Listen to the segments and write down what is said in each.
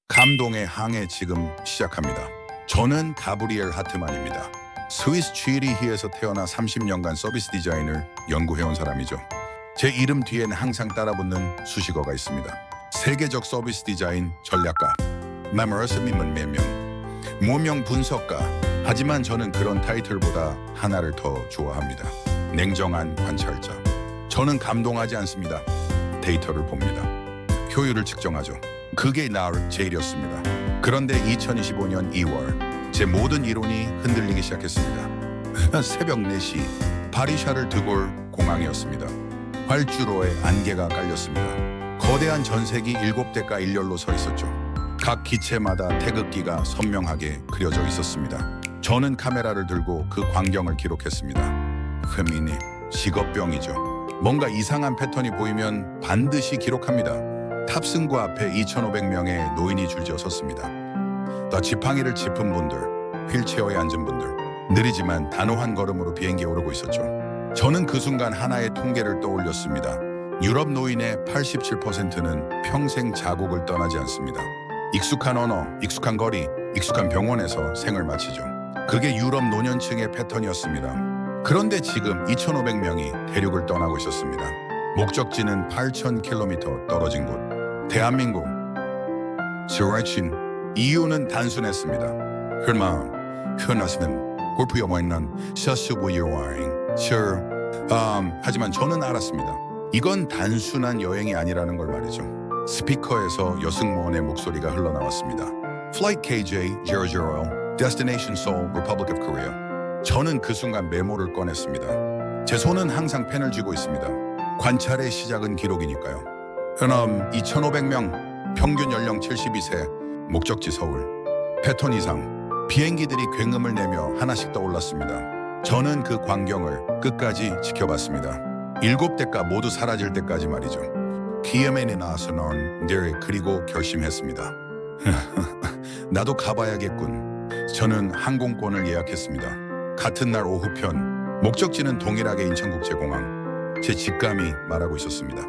감동의 항해 지금 시작합니다. 저는 가브리엘 하트만입니다. 스위스 취리히에서 태어나 30년간 서비스 디자인을 연구해온 사람이죠. 제 이름 뒤엔 항상 따라붙는 수식어가 있습니다. 세계적 서비스 디자인 전략가, 메모러스님은 매명, 무명 분석가. 하지만 저는 그런 타이틀보다 하나를 더 좋아합니다. 냉정한 관찰자. 저는 감동하지 않습니다. 데이터를 봅니다. 효율을 측정하죠. 그게 나의 제일이었습니다. 그런데 2025년 2월 제 모든 이론이 흔들리기 시작했습니다. 새벽 4시 파리샤를 드골 공항이었습니다. 활주로에 안개가 깔렸습니다. 거대한 전색이 7대가 일렬로 서 있었죠. 각 기체마다 태극기가 선명하게 그려져 있었습니다. 저는 카메라를 들고 그 광경을 기록했습니다. 회민이 직업병이죠. 뭔가 이상한 패턴이 보이면 반드시 기록합니다. 탑승구 앞에 2,500명의 노인이 줄지어 섰습니다. 더 지팡이를 짚은 분들, 휠체어에 앉은 분들, 느리지만 단호한 걸음으로 비행기에 오르고 있었죠. 저는 그 순간 하나의 통계를 떠올렸습니다. 유럽 노인의 87%는 평생 자국을 떠나지 않습니다. 익숙한 언어, 익숙한 거리, 익숙한 병원에서 생을 마치죠. 그게 유럽 노년층의 패턴이었습니다. 그런데 지금 2,500명이 대륙을 떠나고 있었습니다. 목적지는 8,000km 떨어진 곳. 대한민국. 스웨친. 이유는 단순했습니다. 흔하시는 골프영화 있는 셔스부 여행. 하지만 저는 알았습니다. 이건 단순한 여행이 아니라는 걸 말이죠. 스피커에서 여승무원의 목소리가 흘러나왔습니다. Flight KJ001, Destination Seoul, Republic of Korea. 저는 그 순간 메모를 꺼냈습니다. 제 손은 항상 펜을 쥐고 있습니다. 관찰의 시작은 기록이니까요. 흔함 2,500명, 평균 연령 72세, 목적지 서울. 패턴 이상, 비행기들이 굉음을 내며 하나씩 떠올랐습니다. 저는 그 광경을 끝까지 지켜봤습니다. 7대가 모두 사라질 때까지 말이죠. 기욤에 나와서 넌 그리고 결심했습니다. 나도 가봐야겠군. 저는 항공권을 예약했습니다. 같은 날 오후편, 목적지는 동일하게 인천국제공항. 제 직감이 말하고 있었습니다.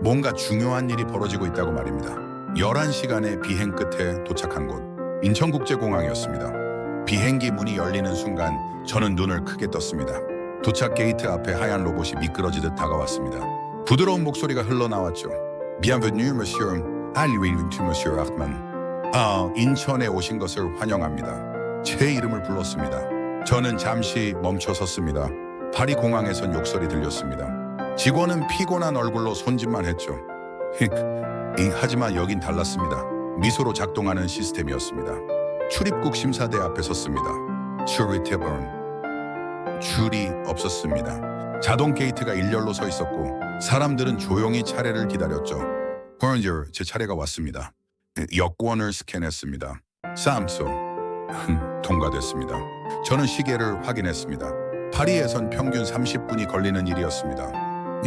뭔가 중요한 일이 벌어지고 있다고 말입니다. 11시간의 비행 끝에 도착한 곳, 인천국제공항이었습니다. 비행기 문이 열리는 순간 저는 눈을 크게 떴습니다. 도착 게이트 앞에 하얀 로봇이 미끄러지듯 다가왔습니다. 부드러운 목소리가 흘러나왔죠. Bienvenue, monsieur. Allez, monsieur Hartmann. 인천에 오신 것을 환영합니다. 제 이름을 불렀습니다. 저는 잠시 멈춰 섰습니다. 파리 공항에선 욕설이 들렸습니다. 직원은 피곤한 얼굴로 손짓만 했죠. 하지만 여긴 달랐습니다. 미소로 작동하는 시스템이었습니다. 출입국 심사대 앞에 섰습니다. 줄이 없었습니다. 자동 게이트가 일렬로 서 있었고 사람들은 조용히 차례를 기다렸죠. 제 차례가 왔습니다. 여권을 스캔했습니다. 쌈소. 통과됐습니다. 저는 시계를 확인했습니다. 파리에선 평균 30분이 걸리는 일이었습니다.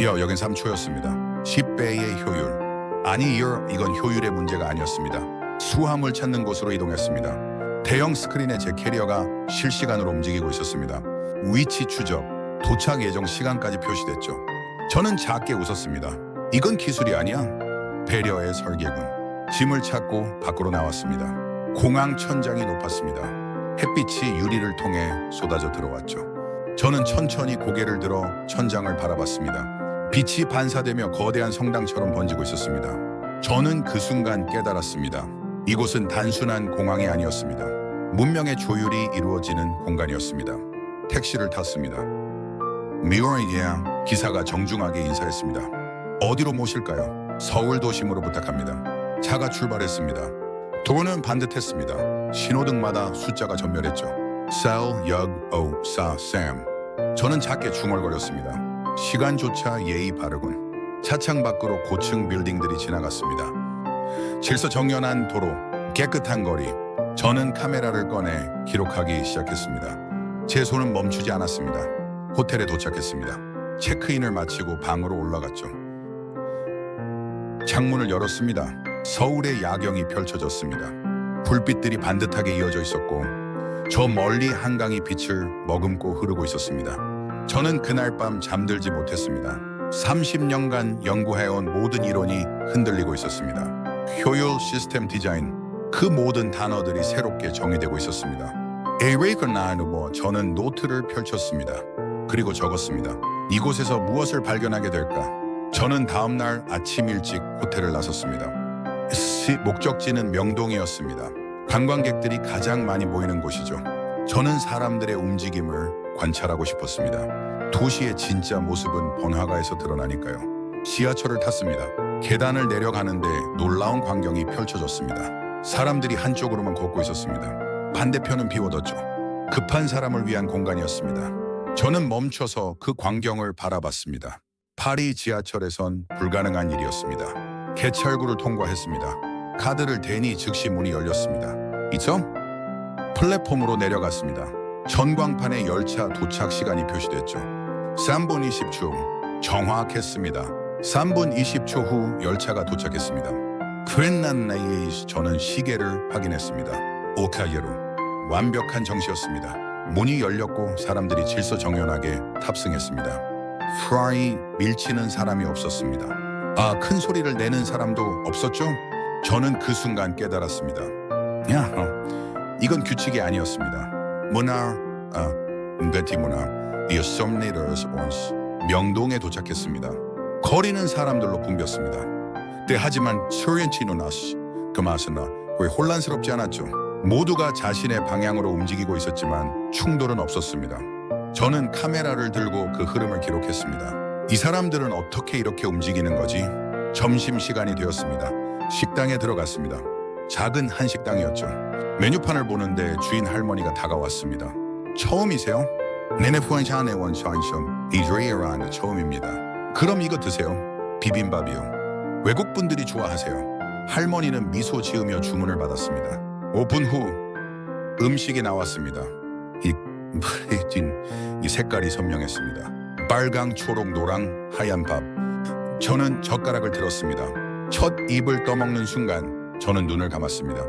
여긴 3초였습니다. 10배의 효율. 아니, 이건 효율의 문제가 아니었습니다. 수화물 찾는 곳으로 이동했습니다. 대형 스크린에 제 캐리어가 실시간으로 움직이고 있었습니다. 위치 추적, 도착 예정 시간까지 표시됐죠. 저는 작게 웃었습니다. 이건 기술이 아니야. 배려의 설계군. 짐을 찾고 밖으로 나왔습니다. 공항 천장이 높았습니다. 햇빛이 유리를 통해 쏟아져 들어왔죠. 저는 천천히 고개를 들어 천장을 바라봤습니다. 빛이 반사되며 거대한 성당처럼 번지고 있었습니다. 저는 그 순간 깨달았습니다. 이곳은 단순한 공항이 아니었습니다. 문명의 조율이 이루어지는 공간이었습니다. 택시를 탔습니다. 미워이야. 기사가 정중하게 인사했습니다. 어디로 모실까요? 서울 도심으로 부탁합니다. 차가 출발했습니다. 도로는 반듯했습니다. 신호등마다 숫자가 전멸했죠. 셀, 역, 오, 사, 샘. 저는 작게 중얼거렸습니다. 시간조차 예의 바르군. 차창 밖으로 고층 빌딩들이 지나갔습니다. 질서정연한 도로, 깨끗한 거리. 저는 카메라를 꺼내 기록하기 시작했습니다. 제 손은 멈추지 않았습니다. 호텔에 도착했습니다. 체크인을 마치고 방으로 올라갔죠. 창문을 열었습니다. 서울의 야경이 펼쳐졌습니다. 불빛들이 반듯하게 이어져 있었고 저 멀리 한강이 빛을 머금고 흐르고 있었습니다. 저는 그날 밤 잠들지 못했습니다. 30년간 연구해온 모든 이론이 흔들리고 있었습니다. 효율 시스템 디자인, 그 모든 단어들이 새롭게 정의되고 있었습니다. 저는 노트를 펼쳤습니다. 그리고 적었습니다. 이곳에서 무엇을 발견하게 될까? 저는 다음날 아침 일찍 호텔을 나섰습니다. 목적지는 명동이었습니다. 관광객들이 가장 많이 모이는 곳이죠. 저는 사람들의 움직임을 관찰하고 싶었습니다. 도시의 진짜 모습은 번화가에서 드러나니까요. 지하철을 탔습니다. 계단을 내려가는데 놀라운 광경이 펼쳐졌습니다. 사람들이 한쪽으로만 걷고 있었습니다. 반대편은 비워뒀죠. 급한 사람을 위한 공간이었습니다. 저는 멈춰서 그 광경을 바라봤습니다. 파리 지하철에선 불가능한 일이었습니다. 개찰구를 통과했습니다. 카드를 대니 즉시 문이 열렸습니다. 있죠? 플랫폼으로 내려갔습니다. 전광판에 열차 도착 시간이 표시됐죠. 3분 20초. 정확했습니다. 3분 20초 후 열차가 도착했습니다. 저는 시계를 확인했습니다. 오카예로 완벽한 정시였습니다. 문이 열렸고 사람들이 질서정연하게 탑승했습니다. 프라이 밀치는 사람이 없었습니다. 큰 소리를 내는 사람도 없었죠? 저는 그 순간 깨달았습니다. 이건 규칙이 아니었습니다. 명동에 도착했습니다. 거리는 사람들로 붐볐습니다. 하지만 혼란스럽지 않았죠. 모두가 자신의 방향으로 움직이고 있었지만 충돌은 없었습니다. 저는 카메라를 들고 그 흐름을 기록했습니다. 이 사람들은 어떻게 이렇게 움직이는 거지? 점심시간이 되었습니다. 식당에 들어갔습니다. 작은 한식당이었죠. 메뉴판을 보는데 주인 할머니가 다가왔습니다. 처음이세요? 처음입니다. 그럼 이거 드세요. 비빔밥이요. 외국분들이 좋아하세요. 할머니는 미소 지으며 주문을 받았습니다. 5분 후 음식이 나왔습니다. 이 색깔이 선명했습니다. 빨강, 초록, 노랑, 하얀 밥. 저는 젓가락을 들었습니다. 첫 입을 떠먹는 순간 저는 눈을 감았습니다.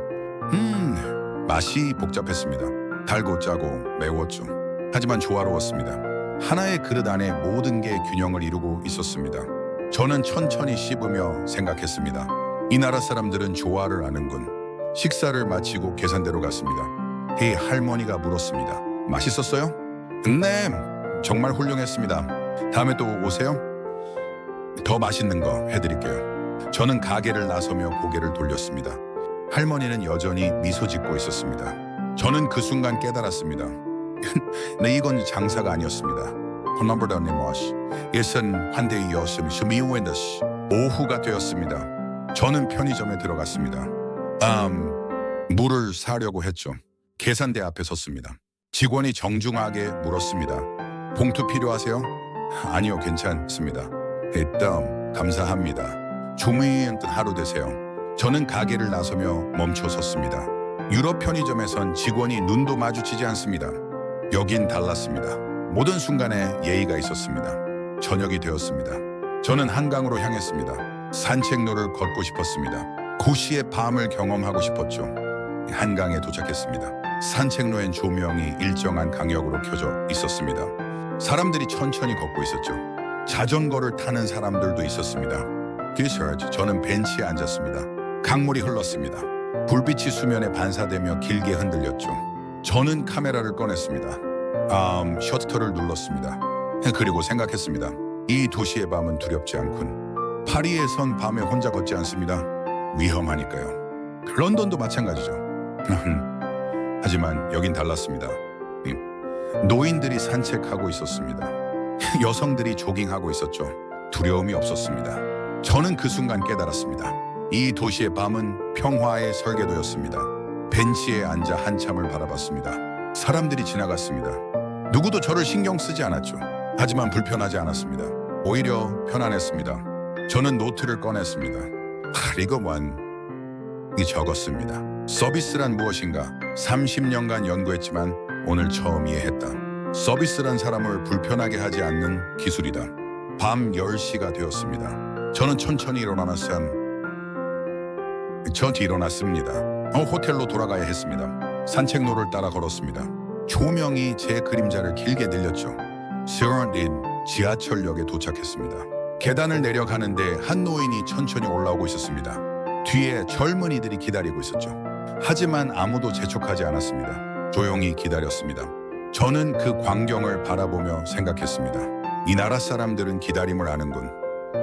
맛이 복잡했습니다. 달고 짜고 매웠죠. 하지만 조화로웠습니다. 하나의 그릇 안에 모든 게 균형을 이루고 있었습니다. 저는 천천히 씹으며 생각했습니다. 이 나라 사람들은 조화를 아는군. 식사를 마치고 계산대로 갔습니다. 할머니가 물었습니다. 맛있었어요? 네, 정말 훌륭했습니다. 다음에 또 오세요? 더 맛있는 거 해드릴게요. 저는 가게를 나서며 고개를 돌렸습니다. 할머니는 여전히 미소 짓고 있었습니다. 저는 그 순간 깨달았습니다. 이건 장사가 아니었습니다. 오후가 되었습니다. 저는 편의점에 들어갔습니다. 물을 사려고 했죠. 계산대 앞에 섰습니다. 직원이 정중하게 물었습니다. 봉투 필요하세요? 아니요, 괜찮습니다. 감사합니다. 좋은 하루 되세요. 저는 가게를 나서며 멈춰 섰습니다. 유럽 편의점에선 직원이 눈도 마주치지 않습니다. 여긴 달랐습니다. 모든 순간에 예의가 있었습니다. 저녁이 되었습니다. 저는 한강으로 향했습니다. 산책로를 걷고 싶었습니다. 고시의 밤을 경험하고 싶었죠. 한강에 도착했습니다. 산책로엔 조명이 일정한 간격으로 켜져 있었습니다. 사람들이 천천히 걷고 있었죠. 자전거를 타는 사람들도 있었습니다. 저는 벤치에 앉았습니다. 강물이 흘렀습니다. 불빛이 수면에 반사되며 길게 흔들렸죠. 저는 카메라를 꺼냈습니다. 셔터를 눌렀습니다. 그리고 생각했습니다. 이 도시의 밤은 두렵지 않군. 파리에선 밤에 혼자 걷지 않습니다. 위험하니까요. 런던도 마찬가지죠. 하지만 여긴 달랐습니다. 노인들이 산책하고 있었습니다. 여성들이 조깅하고 있었죠. 두려움이 없었습니다. 저는 그 순간 깨달았습니다. 이 도시의 밤은 평화의 설계도였습니다. 벤치에 앉아 한참을 바라봤습니다. 사람들이 지나갔습니다. 누구도 저를 신경 쓰지 않았죠. 하지만 불편하지 않았습니다. 오히려 편안했습니다. 저는 노트를 꺼냈습니다. 적었습니다. 서비스란 무엇인가? 30년간 연구했지만 오늘 처음 이해했다. 서비스란 사람을 불편하게 하지 않는 기술이다. 밤 10시가 되었습니다. 저는 천천히 일어나서 일어났습니다. 호텔로 돌아가야 했습니다. 산책로를 따라 걸었습니다. 조명이 제 그림자를 길게 늘렸죠. 지하철역에 도착했습니다. 계단을 내려가는데 한 노인이 천천히 올라오고 있었습니다. 뒤에 젊은이들이 기다리고 있었죠. 하지만 아무도 재촉하지 않았습니다. 조용히 기다렸습니다. 저는 그 광경을 바라보며 생각했습니다. 이 나라 사람들은 기다림을 아는군.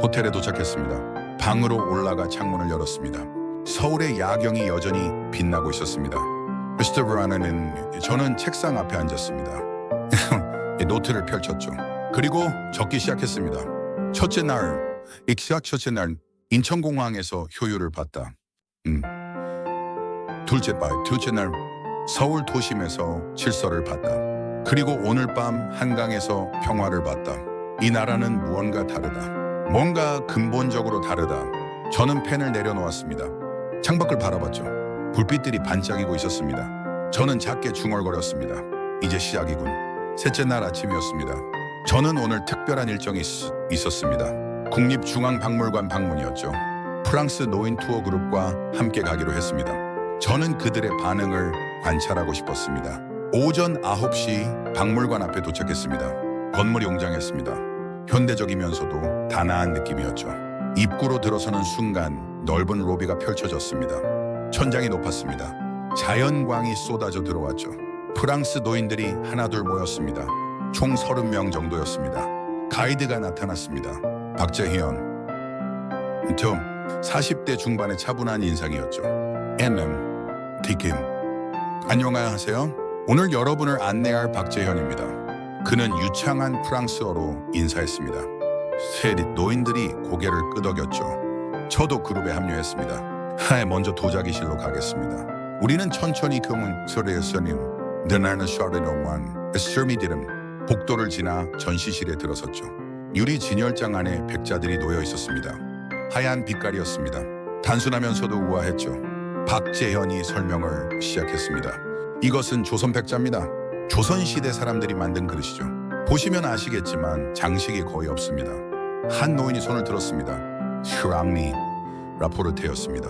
호텔에 도착했습니다. 방으로 올라가 창문을 열었습니다. 서울의 야경이 여전히 빛나고 있었습니다. 미스터 브라너는 저는 책상 앞에 앉았습니다. 노트를 펼쳤죠. 그리고 적기 시작했습니다. 첫째 날, 첫째 날 인천공항에서 효율을 봤다. 둘째 날 서울 도심에서 질서를 봤다. 그리고 오늘 밤 한강에서 평화를 봤다. 이 나라는 무언가 다르다. 뭔가 근본적으로 다르다. 저는 펜을 내려놓았습니다. 창밖을 바라봤죠. 불빛들이 반짝이고 있었습니다. 저는 작게 중얼거렸습니다. 이제 시작이군. 셋째 날 아침이었습니다. 저는 오늘 특별한 일정이 있었습니다. 국립중앙박물관 방문이었죠. 프랑스 노인 투어 그룹과 함께 가기로 했습니다. 저는 그들의 반응을 관찰하고 싶었습니다. 오전 9시 박물관 앞에 도착했습니다. 건물이 웅장했습니다. 현대적이면서도 단아한 느낌이었죠. 입구로 들어서는 순간 넓은 로비가 펼쳐졌습니다. 천장이 높았습니다. 자연광이 쏟아져 들어왔죠. 프랑스 노인들이 하나둘 모였습니다. 총 30명 정도였습니다. 가이드가 나타났습니다. 박재현. 40대 중반의 차분한 인상이었죠. 디킴. 안녕하세요. 오늘 여러분을 안내할 박재현입니다. 그는 유창한 프랑스어로 인사했습니다. 세 노인들이 고개를 끄덕였죠. 저도 그룹에 합류했습니다. 먼저 도자기실로 가겠습니다. 우리는 천천히 소리였으니 드나는 샤르노만 스미디름 복도를 지나 전시실에 들어섰죠. 유리 진열장 안에 백자들이 놓여 있었습니다. 하얀 빛깔이었습니다. 단순하면서도 우아했죠. 박재현이 설명을 시작했습니다. 이것은 조선 백자입니다. 조선시대 사람들이 만든 그릇이죠. 보시면 아시겠지만 장식이 거의 없습니다. 한 노인이 손을 들었습니다. 슈랑니 라포르테였습니다.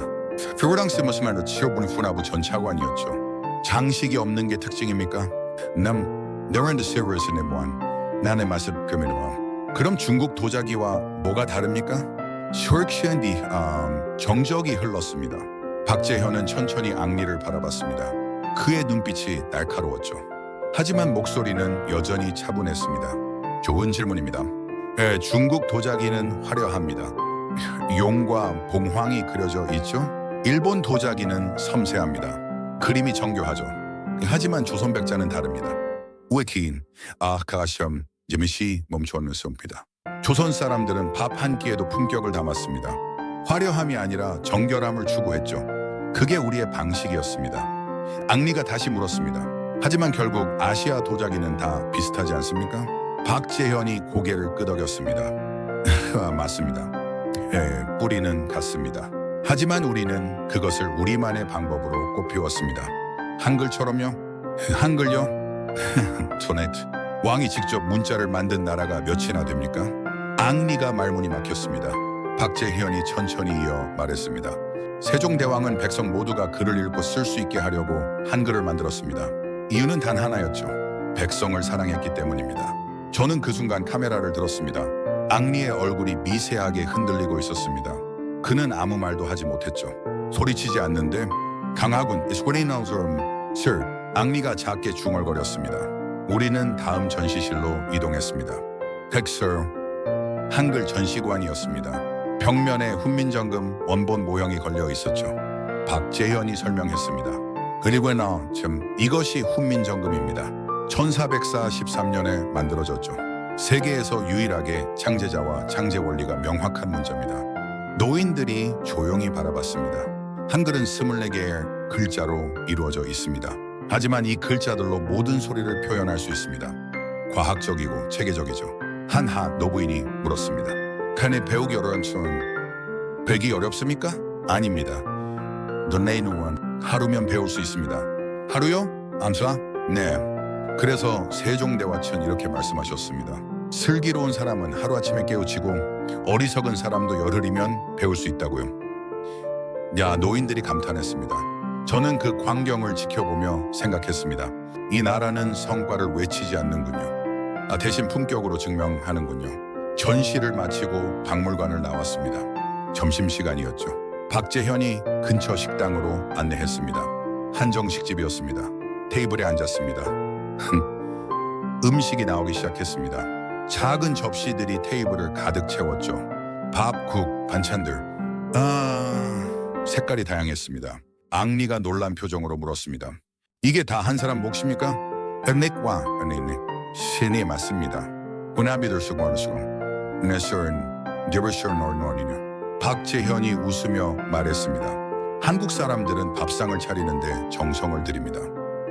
프랑스 무스만의 치료분이 후나부 전 차관이었죠. 장식이 없는 게 특징입니까? 너런드 시리스네 뭐한 나의 맛을 금이노. 그럼 중국 도자기와 뭐가 다릅니까? 슈르키엔디 정적이 흘렀습니다. 박재현은 천천히 앙리를 바라봤습니다. 그의 눈빛이 날카로웠죠. 하지만 목소리는 여전히 차분했습니다. 좋은 질문입니다. 중국 도자기는 화려합니다. 용과 봉황이 그려져 있죠. 일본 도자기는 섬세합니다. 그림이 정교하죠. 하지만 조선 백자는 다릅니다. 우에킨 가시엄 제미시 멈춰놓습니다. 조선 사람들은 밥 한 끼에도 품격을 담았습니다. 화려함이 아니라 정결함을 추구했죠. 그게 우리의 방식이었습니다. 앙리가 다시 물었습니다. 하지만 결국 아시아 도자기는 다 비슷하지 않습니까? 박재현이 고개를 끄덕였습니다. 맞습니다. 뿌리는 같습니다. 하지만 우리는 그것을 우리만의 방법으로 꽃피웠습니다. 한글처럼요? 한글요? 소네트. 왕이 직접 문자를 만든 나라가 몇이나 됩니까? 앙리가 말문이 막혔습니다. 박재현이 천천히 이어 말했습니다. 세종대왕은 백성 모두가 글을 읽고 쓸 수 있게 하려고 한글을 만들었습니다. 이유는 단 하나였죠. 백성을 사랑했기 때문입니다. 저는 그 순간 카메라를 들었습니다. 앙리의 얼굴이 미세하게 흔들리고 있었습니다. 그는 아무 말도 하지 못했죠. 소리치지 않는데 강하군 Sir. 앙리가 작게 중얼거렸습니다. 우리는 다음 전시실로 이동했습니다. 백서 한글 전시관이었습니다. 벽면에 훈민정금 원본 모형이 걸려 있었죠. 박재현이 설명했습니다. 그리고 이것이 훈민정금입니다. 1443년에 만들어졌죠. 세계에서 유일하게 창제자와 창제 원리가 명확한 문자입니다. 노인들이 조용히 바라봤습니다. 한글은 24개의 글자로 이루어져 있습니다. 하지만 이 글자들로 모든 소리를 표현할 수 있습니다. 과학적이고 체계적이죠. 한하 노부인이 물었습니다. 칸에 배우기 어려운 배기 어렵습니까? 아닙니다. 하루면 배울 수 있습니다. 하루요? 암사? 네. 그래서 세종대왕은 이렇게 말씀하셨습니다. 슬기로운 사람은 하루아침에 깨우치고 어리석은 사람도 열흘이면 배울 수 있다고요. 노인들이 감탄했습니다. 저는 그 광경을 지켜보며 생각했습니다. 이 나라는 성과를 외치지 않는군요. 대신 품격으로 증명하는군요. 전시를 마치고 박물관을 나왔습니다. 점심시간이었죠. 박재현이 근처 식당으로 안내했습니다. 한정식집이었습니다. 테이블에 앉았습니다. 음식이 나오기 시작했습니다. 작은 접시들이 테이블을 가득 채웠죠. 밥, 국, 반찬들. 색깔이 다양했습니다. 앙리가 놀란 표정으로 물었습니다. 이게 다 한 사람 몫입니까? 닉와 신이 맞습니다. 군합이들 수고 하는 수고. 네서는 디버션 노니냐. 박재현이 웃으며 말했습니다. 한국 사람들은 밥상을 차리는데 정성을 들입니다.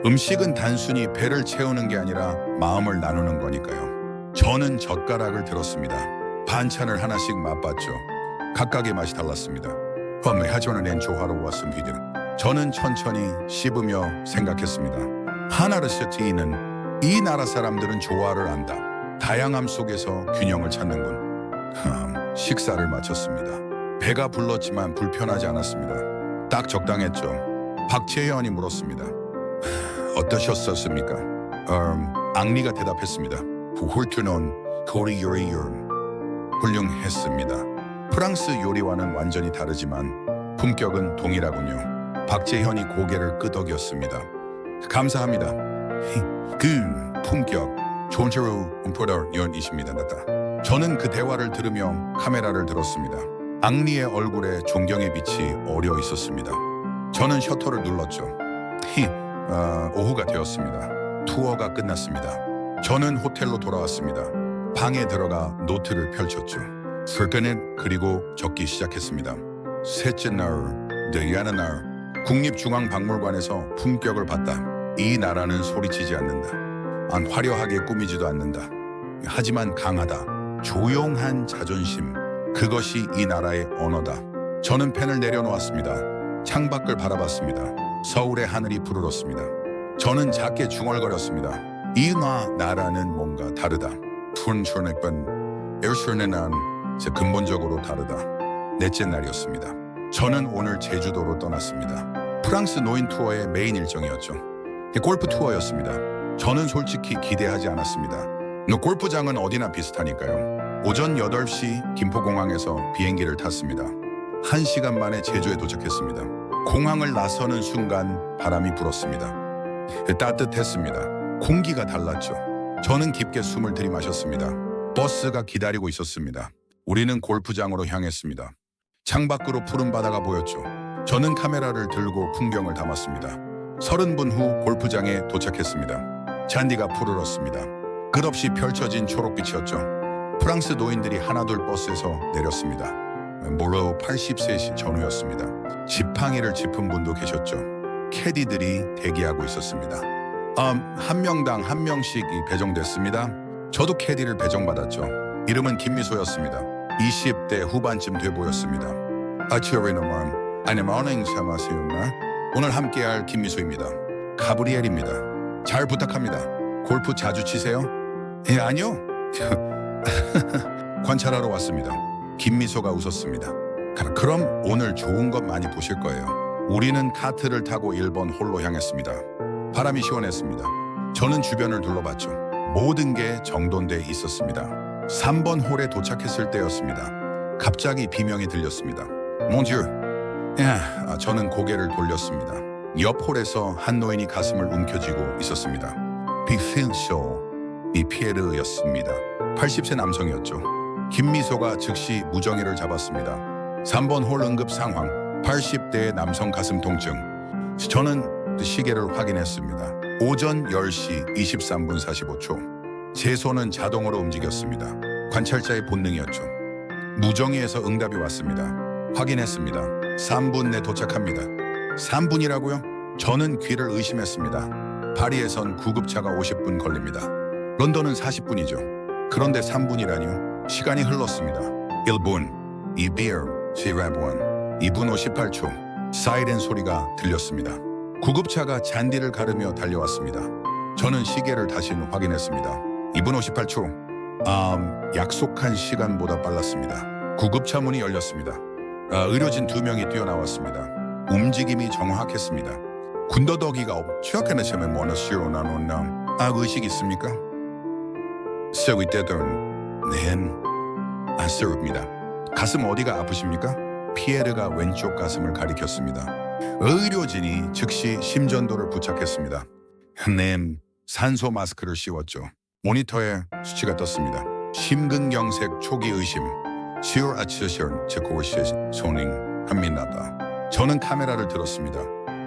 음식은 단순히 배를 채우는 게 아니라 마음을 나누는 거니까요. 저는 젓가락을 들었습니다. 반찬을 하나씩 맛봤죠. 각각의 맛이 달랐습니다. 하지만 낸 조화로웠습니다. 저는 천천히 씹으며 생각했습니다. 하나르시티는 이 나라 사람들은 조화를 안다. 다양함 속에서 균형을 찾는군. 식사를 마쳤습니다. 배가 불렀지만 불편하지 않았습니다. 딱 적당했죠. 박재현이 물었습니다. 어떠셨습니까? 앙리가 대답했습니다. 훌륭한 코리 요리는 훌륭했습니다. 프랑스 요리와는 완전히 다르지만 품격은 동일하군요. 박재현이 고개를 끄덕였습니다. 감사합니다. 그 품격 좋은 채로 음포더연이십니다. 저는 그 대화를 들으며 카메라를 들었습니다. 앙리의 얼굴에 존경의 빛이 어려 있었습니다. 저는 셔터를 눌렀죠. 오후가 되었습니다. 투어가 끝났습니다. 저는 호텔로 돌아왔습니다. 방에 들어가 노트를 펼쳤죠. 슬그넷 그리고 적기 시작했습니다. 셋째 날, 넷째 날, 국립중앙박물관에서 품격을 봤다. 이 나라는 소리치지 않는다. 화려하게 꾸미지도 않는다. 하지만 강하다. 조용한 자존심. 그것이 이 나라의 언어다. 저는 펜을 내려놓았습니다. 창밖을 바라봤습니다. 서울의 하늘이 푸르렀습니다. 저는 작게 중얼거렸습니다. 이 나라는 뭔가 다르다. 툰출넥번 에어쇼네난 근본적으로 다르다. 넷째 날이었습니다. 저는 오늘 제주도로 떠났습니다. 프랑스 노인 투어의 메인 일정이었죠. 골프 투어였습니다. 저는 솔직히 기대하지 않았습니다. 골프장은 어디나 비슷하니까요. 오전 8시 김포공항에서 비행기를 탔습니다. 1시간 만에 제주에 도착했습니다. 공항을 나서는 순간 바람이 불었습니다. 따뜻했습니다. 공기가 달랐죠. 저는 깊게 숨을 들이마셨습니다. 버스가 기다리고 있었습니다. 우리는 골프장으로 향했습니다. 창밖으로 푸른 바다가 보였죠. 저는 카메라를 들고 풍경을 담았습니다. 30분 후 골프장에 도착했습니다. 잔디가 푸르렀습니다. 끝없이 펼쳐진 초록빛이었죠. 프랑스 노인들이 하나둘 버스에서 내렸습니다. 무려 80세 전후였습니다. 지팡이를 짚은 분도 계셨죠. 캐디들이 대기하고 있었습니다. 한 명당 한 명씩 배정됐습니다. 저도 캐디를 배정받았죠. 이름은 김미소였습니다. 20대 후반쯤 돼 보였습니다. 오늘 함께할 김미소입니다. 가브리엘입니다. 잘 부탁합니다. 골프 자주 치세요? 아니요. 관찰하러 왔습니다. 김미소가 웃었습니다. 그럼 오늘 좋은 것 많이 보실 거예요. 우리는 카트를 타고 1번 홀로 향했습니다. 바람이 시원했습니다. 저는 주변을 둘러봤죠. 모든 게 정돈돼 있었습니다. 3번 홀에 도착했을 때였습니다. 갑자기 비명이 들렸습니다. 몽주. 저는 고개를 돌렸습니다. 옆 홀에서 한 노인이 가슴을 움켜쥐고 있었습니다. 비핀쇼 피에르였습니다. 80세 남성이었죠. 김미소가 즉시 무정의를 잡았습니다. 3번 홀 응급 상황. 80대의 남성 가슴 통증. 저는 시계를 확인했습니다. 오전 10시 23분 45초. 제 손은 자동으로 움직였습니다. 관찰자의 본능이었죠. 무정의에서 응답이 왔습니다. 확인했습니다. 3분 내 도착합니다. 3분이라고요? 저는 귀를 의심했습니다. 파리에선 구급차가 50분 걸립니다. 런던은 40분이죠. 그런데 3분이라니요? 시간이 흘렀습니다. 1분, 2분, 2분 58초. 사이렌 소리가 들렸습니다. 구급차가 잔디를 가르며 달려왔습니다. 저는 시계를 다시 확인했습니다. 2분 58초. 약속한 시간보다 빨랐습니다. 구급차 문이 열렸습니다. 의료진 2명이 뛰어나왔습니다. 움직임이 정확했습니다. 군더더기가 취약한 시험에 뭐너시로 나눈 의식 있습니까? 쓰고 있다던 넨 안쓰럽니다. 가슴 어디가 아프십니까? 피에르가 왼쪽 가슴을 가리켰습니다. 의료진이 즉시 심전도를 부착했습니다. 네, 산소 마스크를 씌웠죠. 모니터에 수치가 떴습니다. 심근경색 초기 의심, 시어아치션 제코시 소닝 한민나다. 저는 카메라를 들었습니다.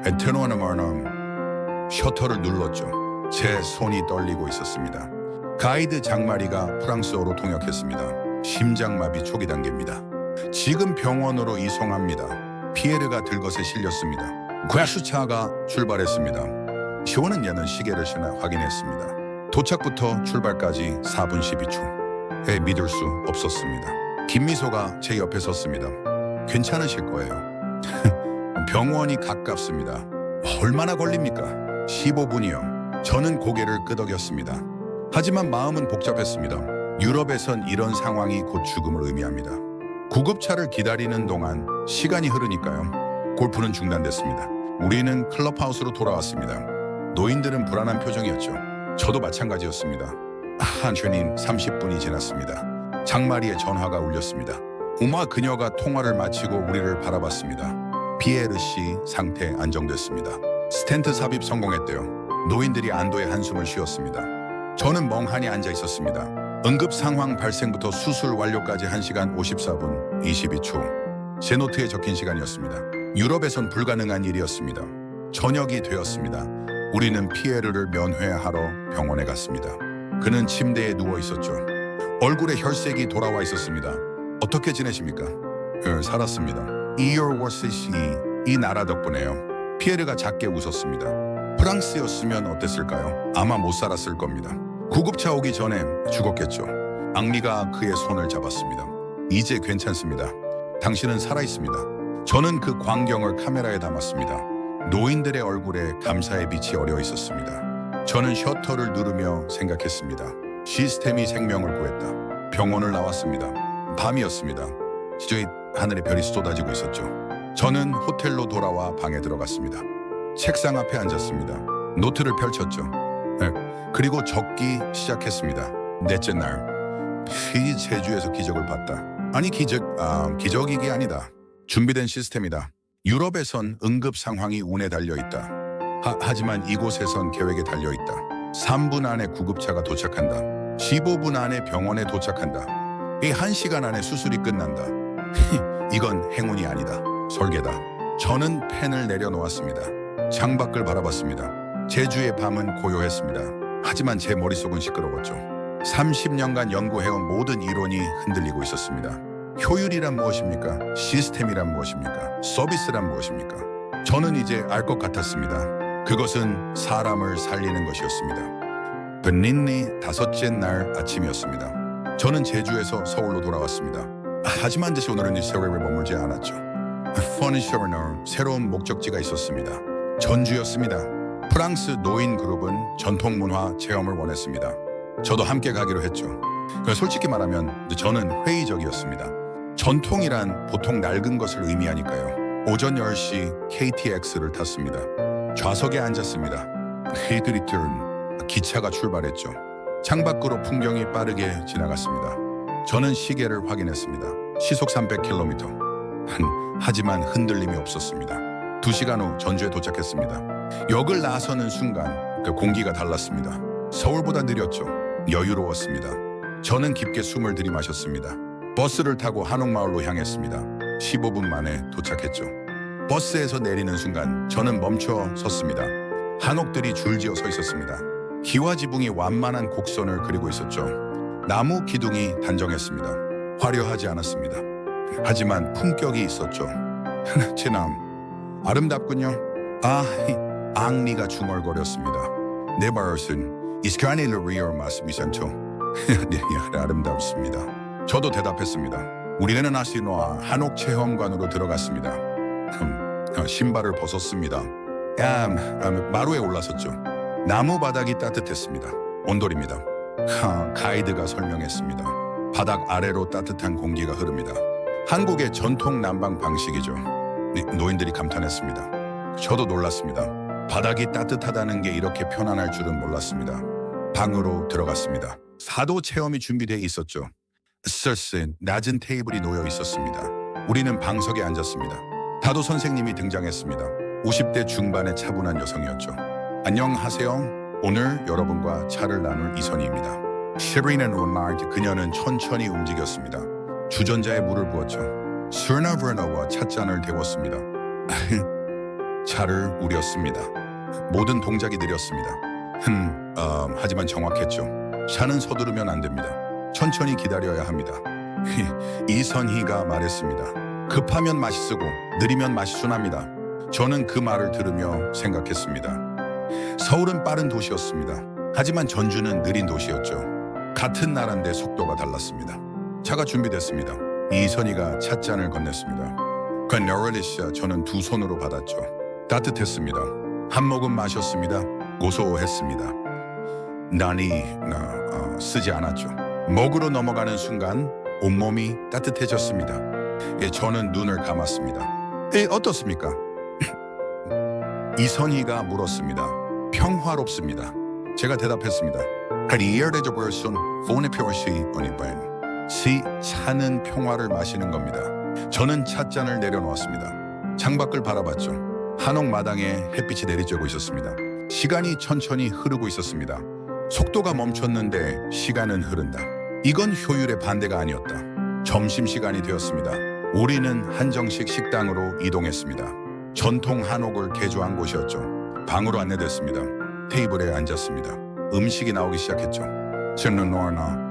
에테노아나마나 셔터를 눌렀죠. 제 손이 떨리고 있었습니다. 가이드 장마리가 프랑스어로 통역했습니다. 심장마비 초기 단계입니다. 지금 병원으로 이송합니다. 피에르가 들것에 실렸습니다. 과수차가 출발했습니다. 시원은 얘는 시계를 신어 확인했습니다. 도착부터 출발까지 4분 12초. 믿을 수 없었습니다. 김미소가 제 옆에 섰습니다. 괜찮으실 거예요. 병원이 가깝습니다. 얼마나 걸립니까? 15분이요. 저는 고개를 끄덕였습니다. 하지만 마음은 복잡했습니다. 유럽에선 이런 상황이 곧 죽음을 의미합니다. 구급차를 기다리는 동안 시간이 흐르니까요. 골프는 중단됐습니다. 우리는 클럽하우스로 돌아왔습니다. 노인들은 불안한 표정이었죠. 저도 마찬가지였습니다. 한주님 30분이 지났습니다. 장마리의 전화가 울렸습니다. 우마 그녀가 통화를 마치고 우리를 바라봤습니다. 피에르 씨 상태 안정됐습니다. 스텐트 삽입 성공했대요. 노인들이 안도의 한숨을 쉬었습니다. 저는 멍하니 앉아 있었습니다. 응급 상황 발생부터 수술 완료까지 1시간 54분 22초. 제 노트에 적힌 시간이었습니다. 유럽에선 불가능한 일이었습니다. 저녁이 되었습니다. 우리는 피에르를 면회하러 병원에 갔습니다. 그는 침대에 누워 있었죠. 얼굴에 혈색이 돌아와 있었습니다. 어떻게 지내십니까? 살았습니다. 이어워시시 이 나라 덕분에요. 피에르가 작게 웃었습니다. 프랑스였으면 어땠을까요? 아마 못 살았을 겁니다. 구급차 오기 전에 죽었겠죠. 앙리가 그의 손을 잡았습니다. 이제 괜찮습니다. 당신은 살아있습니다. 저는 그 광경을 카메라에 담았습니다. 노인들의 얼굴에 감사의 빛이 어려 있었습니다. 저는 셔터를 누르며 생각했습니다. 시스템이 생명을 구했다. 병원을 나왔습니다. 밤이었습니다. 저희 하늘에 별이 쏟아지고 있었죠. 저는 호텔로 돌아와 방에 들어갔습니다. 책상 앞에 앉았습니다. 노트를 펼쳤죠. 그리고 적기 시작했습니다. 넷째 날. 이 제주에서 기적을 봤다. 아니 기적이기 아니다. 준비된 시스템이다. 유럽에선 응급 상황이 운에 달려있다. 하지만 이곳에선 계획에 달려있다. 3분 안에 구급차가 도착한다. 15분 안에 병원에 도착한다. 이 1시간 안에 수술이 끝난다. 이건 행운이 아니다. 설계다. 저는 펜을 내려놓았습니다. 창밖을 바라봤습니다. 제주의 밤은 고요했습니다. 하지만 제 머릿속은 시끄러웠죠. 30년간 연구해온 모든 이론이 흔들리고 있었습니다. 효율이란 무엇입니까? 시스템이란 무엇입니까? 서비스란 무엇입니까? 저는 이제 알 것 같았습니다. 그것은 사람을 살리는 것이었습니다. 베닌니 5째 날 아침이었습니다. 저는 제주에서 서울로 돌아왔습니다. 하지만 다시 오늘은 이 세월에 머물지 않았죠. 퍼니셔너 새로운 목적지가 있었습니다. 전주였습니다. 프랑스 노인 그룹은 전통 문화 체험을 원했습니다. 저도 함께 가기로 했죠. 솔직히 말하면 저는 회의적이었습니다. 전통이란 보통 낡은 것을 의미하니까요. 오전 10시 KTX를 탔습니다. 좌석에 앉았습니다. 기차가 출발했죠. 창밖으로 풍경이 빠르게 지나갔습니다. 저는 시계를 확인했습니다. 시속 300km. 하지만 흔들림이 없었습니다. 2시간 후 전주에 도착했습니다. 역을 나서는 순간 그 공기가 달랐습니다. 서울보다 느렸죠. 여유로웠습니다. 저는 깊게 숨을 들이마셨습니다. 버스를 타고 한옥마을로 향했습니다. 15분 만에 도착했죠. 버스에서 내리는 순간 저는 멈춰 섰습니다. 한옥들이 줄지어 서 있었습니다. 기와지붕이 완만한 곡선을 그리고 있었죠. 나무 기둥이 단정했습니다. 화려하지 않았습니다. 하지만 품격이 있었죠. 제 남 아름답군요. 앙리가 중얼거렸습니다. 내 버릇은 이스카니를 리얼 말씀이san죠. 네, 아름답습니다. 저도 대답했습니다. 우리는 아시노아 한옥 체험관으로 들어갔습니다. 신발을 벗었습니다. 마루에 올라섰죠. 나무 바닥이 따뜻했습니다. 온돌입니다. 가이드가 설명했습니다. 바닥 아래로 따뜻한 공기가 흐릅니다. 한국의 전통 난방 방식이죠. 노인들이 감탄했습니다. 저도 놀랐습니다. 바닥이 따뜻하다는 게 이렇게 편안할 줄은 몰랐습니다. 방으로 들어갔습니다. 사도 체험이 준비되어 있었죠. 낮은 테이블이 놓여 있었습니다. 우리는 방석에 앉았습니다. 다도 선생님이 등장했습니다. 50대 중반의 차분한 여성이었죠. 안녕하세요. 오늘 여러분과 차를 나눌 이선희입니다. 시리는 로나르드 그녀는 천천히 움직였습니다. 주전자에 물을 부었죠. 스르나브르나와 찻잔을 데웠습니다. 차를 우렸습니다. 모든 동작이 느렸습니다. 하지만 정확했죠. 차는 서두르면 안 됩니다. 천천히 기다려야 합니다. 이선희가 말했습니다. 급하면 맛이 쓰고 느리면 맛이 순합니다. 저는 그 말을 들으며 생각했습니다. 서울은 빠른 도시였습니다. 하지만 전주는 느린 도시였죠. 같은 나라인데 속도가 달랐습니다. 차가 준비됐습니다. 이선희가 찻잔을 건넸습니다. 건너르리시아 저는 두 손으로 받았죠. 따뜻했습니다. 한 모금 마셨습니다. 고소했습니다. 난이 쓰지 않았죠. 목으로 넘어가는 순간 온몸이 따뜻해졌습니다. 저는 눈을 감았습니다. 어떻습니까? 이선희가 물었습니다. 평화롭습니다. 제가 대답했습니다. 차는 평화를 마시는 겁니다. 저는 찻잔을 내려놓았습니다. 창밖을 바라봤죠. 한옥 마당에 햇빛이 내리쬐고 있었습니다. 시간이 천천히 흐르고 있었습니다. 속도가 멈췄는데 시간은 흐른다. 이건 효율의 반대가 아니었다. 점심시간이 되었습니다. 우리는 한정식 식당으로 이동했습니다. 전통 한옥을 개조한 곳이었죠. 방으로 안내됐습니다. 테이블에 앉았습니다. 음식이 나오기 시작했죠.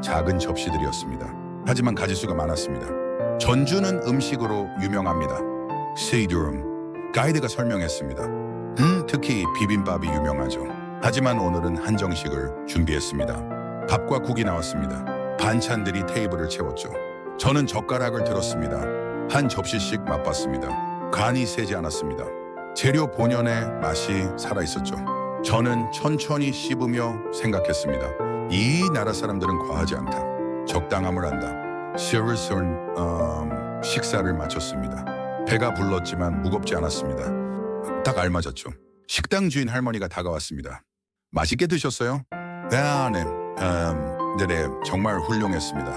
작은 접시들이었습니다. 하지만 가짓수가 많았습니다. 전주는 음식으로 유명합니다. 세이두름 가이드가 설명했습니다. 특히 비빔밥이 유명하죠. 하지만 오늘은 한정식을 준비했습니다. 밥과 국이 나왔습니다. 반찬들이 테이블을 채웠죠. 저는 젓가락을 들었습니다. 한 접시씩 맛봤습니다. 간이 세지 않았습니다. 재료 본연의 맛이 살아있었죠. 저는 천천히 씹으며 생각했습니다. 이 나라 사람들은 과하지 않다. 적당함을 안다. 식사를 마쳤습니다. 배가 불렀지만 무겁지 않았습니다. 딱 알맞았죠. 식당 주인 할머니가 다가왔습니다. 맛있게 드셨어요? 네, 정말 훌륭했습니다.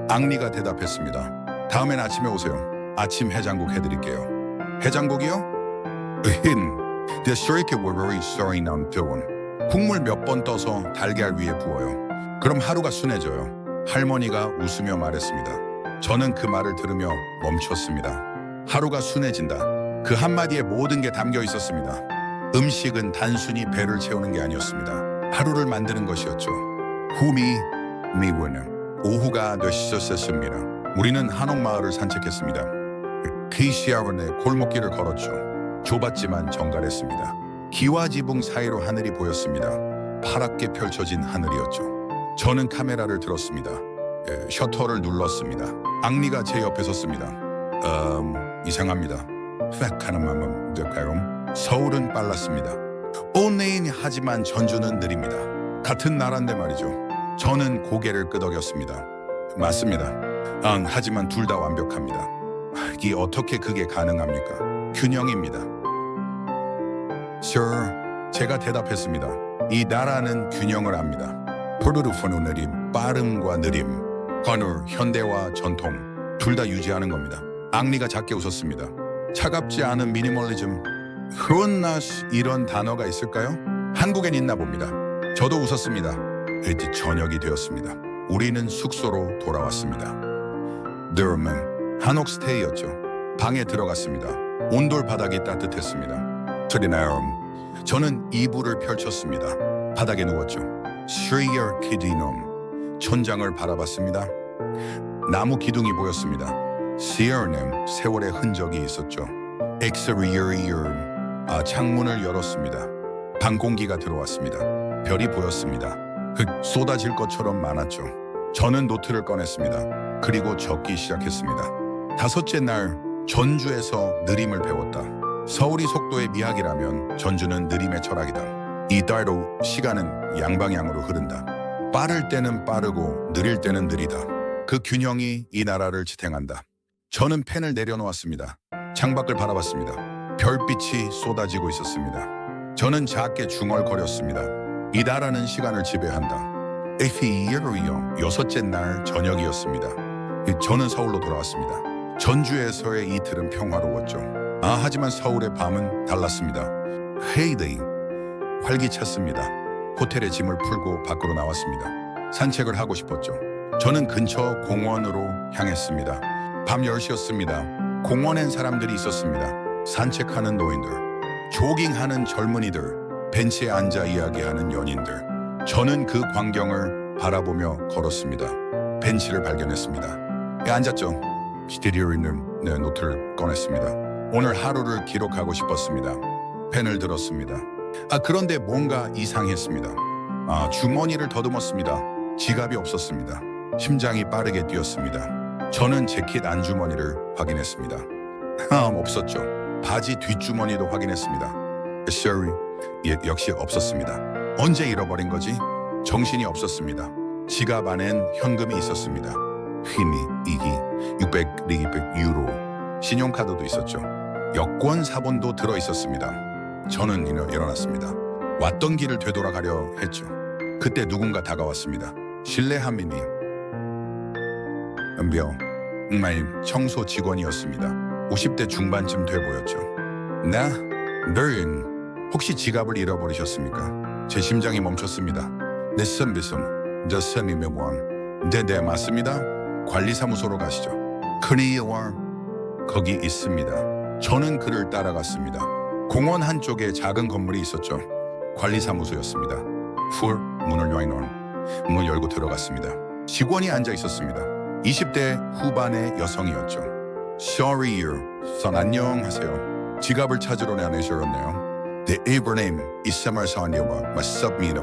앙리가 대답했습니다. 다음엔 아침에 오세요. 아침 해장국 해드릴게요. 해장국이요? 국물 몇 번 떠서 달걀 위에 부어요. 그럼 하루가 순해져요. 할머니가 웃으며 말했습니다. 저는 그 말을 들으며 멈췄습니다. 하루가 순해진다. 그 한마디에 모든 게 담겨 있었습니다. 음식은 단순히 배를 채우는 게 아니었습니다. 하루를 만드는 것이었죠. 오후가 되셨습니다. 우리는 한옥마을을 산책했습니다. 키시아원의 골목길을 걸었죠. 좁았지만 정갈했습니다. 기와 지붕 사이로 하늘이 보였습니다. 파랗게 펼쳐진 하늘이었죠. 저는 카메라를 들었습니다. 셔터를 눌렀습니다. 앙리가 제 옆에 섰습니다. 이상합니다. 서울은 빨랐습니다. 하지만 전주는 느립니다. 같은 나라인데 말이죠. 저는 고개를 끄덕였습니다. 맞습니다. 하지만 둘 다 완벽합니다. 어떻게 그게 가능합니까? 균형입니다. 제가 대답했습니다. 이 나라는 균형을 압니다. 포르르포노 느림, 빠름과 느림, 건울, 현대와 전통 둘 다 유지하는 겁니다. 앙리가 작게 웃었습니다. 차갑지 않은 미니멀리즘. 이런 단어가 있을까요? 한국엔 있나 봅니다. 저도 웃었습니다. 저녁이 되었습니다. 우리는 숙소로 돌아왔습니다. 드럼은 한옥 스테이였죠. 방에 들어갔습니다. 온돌 바닥이 따뜻했습니다. 저는 이불을 펼쳤습니다. 바닥에 누웠죠. 천장을 바라봤습니다. 나무 기둥이 보였습니다. 세월의 흔적이 있었죠. 창문을 열었습니다. 방 공기가 들어왔습니다. 별이 보였습니다. 쏟아질 것처럼 많았죠. 저는 노트를 꺼냈습니다. 그리고 적기 시작했습니다. 5째 날 전주에서 느림을 배웠다. 서울이 속도의 미학이라면 전주는 느림의 철학이다. 이 따위로 시간은 양방향으로 흐른다. 빠를 때는 빠르고 느릴 때는 느리다. 그 균형이 이 나라를 지탱한다. 저는 펜을 내려놓았습니다. 창밖을 바라봤습니다. 별빛이 쏟아지고 있었습니다. 저는 작게 중얼거렸습니다. 이 나라는 시간을 지배한다. 6째 날 저녁이었습니다. 저는 서울로 돌아왔습니다. 전주에서의 이틀은 평화로웠죠. 하지만 서울의 밤은 달랐습니다. 헤이데이, 활기찼습니다. 호텔에 짐을 풀고 밖으로 나왔습니다. 산책을 하고 싶었죠. 저는 근처 공원으로 향했습니다. 밤 10시였습니다. 공원엔 사람들이 있었습니다. 산책하는 노인들, 조깅하는 젊은이들, 벤치에 앉아 이야기하는 연인들. 저는 그 광경을 바라보며 걸었습니다. 벤치를 발견했습니다. 앉았죠. 스튜디오에 있는 노트를 꺼냈습니다. 오늘 하루를 기록하고 싶었습니다. 펜을 들었습니다. 그런데 뭔가 이상했습니다. 주머니를 더듬었습니다. 지갑이 없었습니다. 심장이 빠르게 뛰었습니다. 저는 재킷 안주머니를 확인했습니다. 없었죠. 바지 뒷주머니도 확인했습니다. Sorry, 역시 없었습니다. 언제 잃어버린 거지? 정신이 없었습니다. 지갑 안엔 현금이 있었습니다. 휘니, 이기, 600유로. 신용카드도 있었죠. 여권 사본도 들어있었습니다. 저는 일어났습니다. 왔던 길을 되돌아가려 했죠. 그때 누군가 다가왔습니다. 실례합니다. 청소 직원이었습니다. 50대 중반쯤 돼 보였죠. 너는 혹시 지갑을 잃어버리셨습니까? 제 심장이 멈췄습니다. 내 선비손, 저 선임의 원. 네, 맞습니다. 관리사무소로 가시죠. 크리어와 거기 있습니다. 저는 그를 따라갔습니다. 공원 한쪽에 작은 건물이 있었죠. 관리사무소였습니다. 문을 문 열고 들어갔습니다. 직원이 앉아 있었습니다. 20대 후반의 여성이었죠. Sorry, 선 안녕하세요. 지갑을 찾으러 나내셨네요. The Abraham 이사말사니와 맞습니다.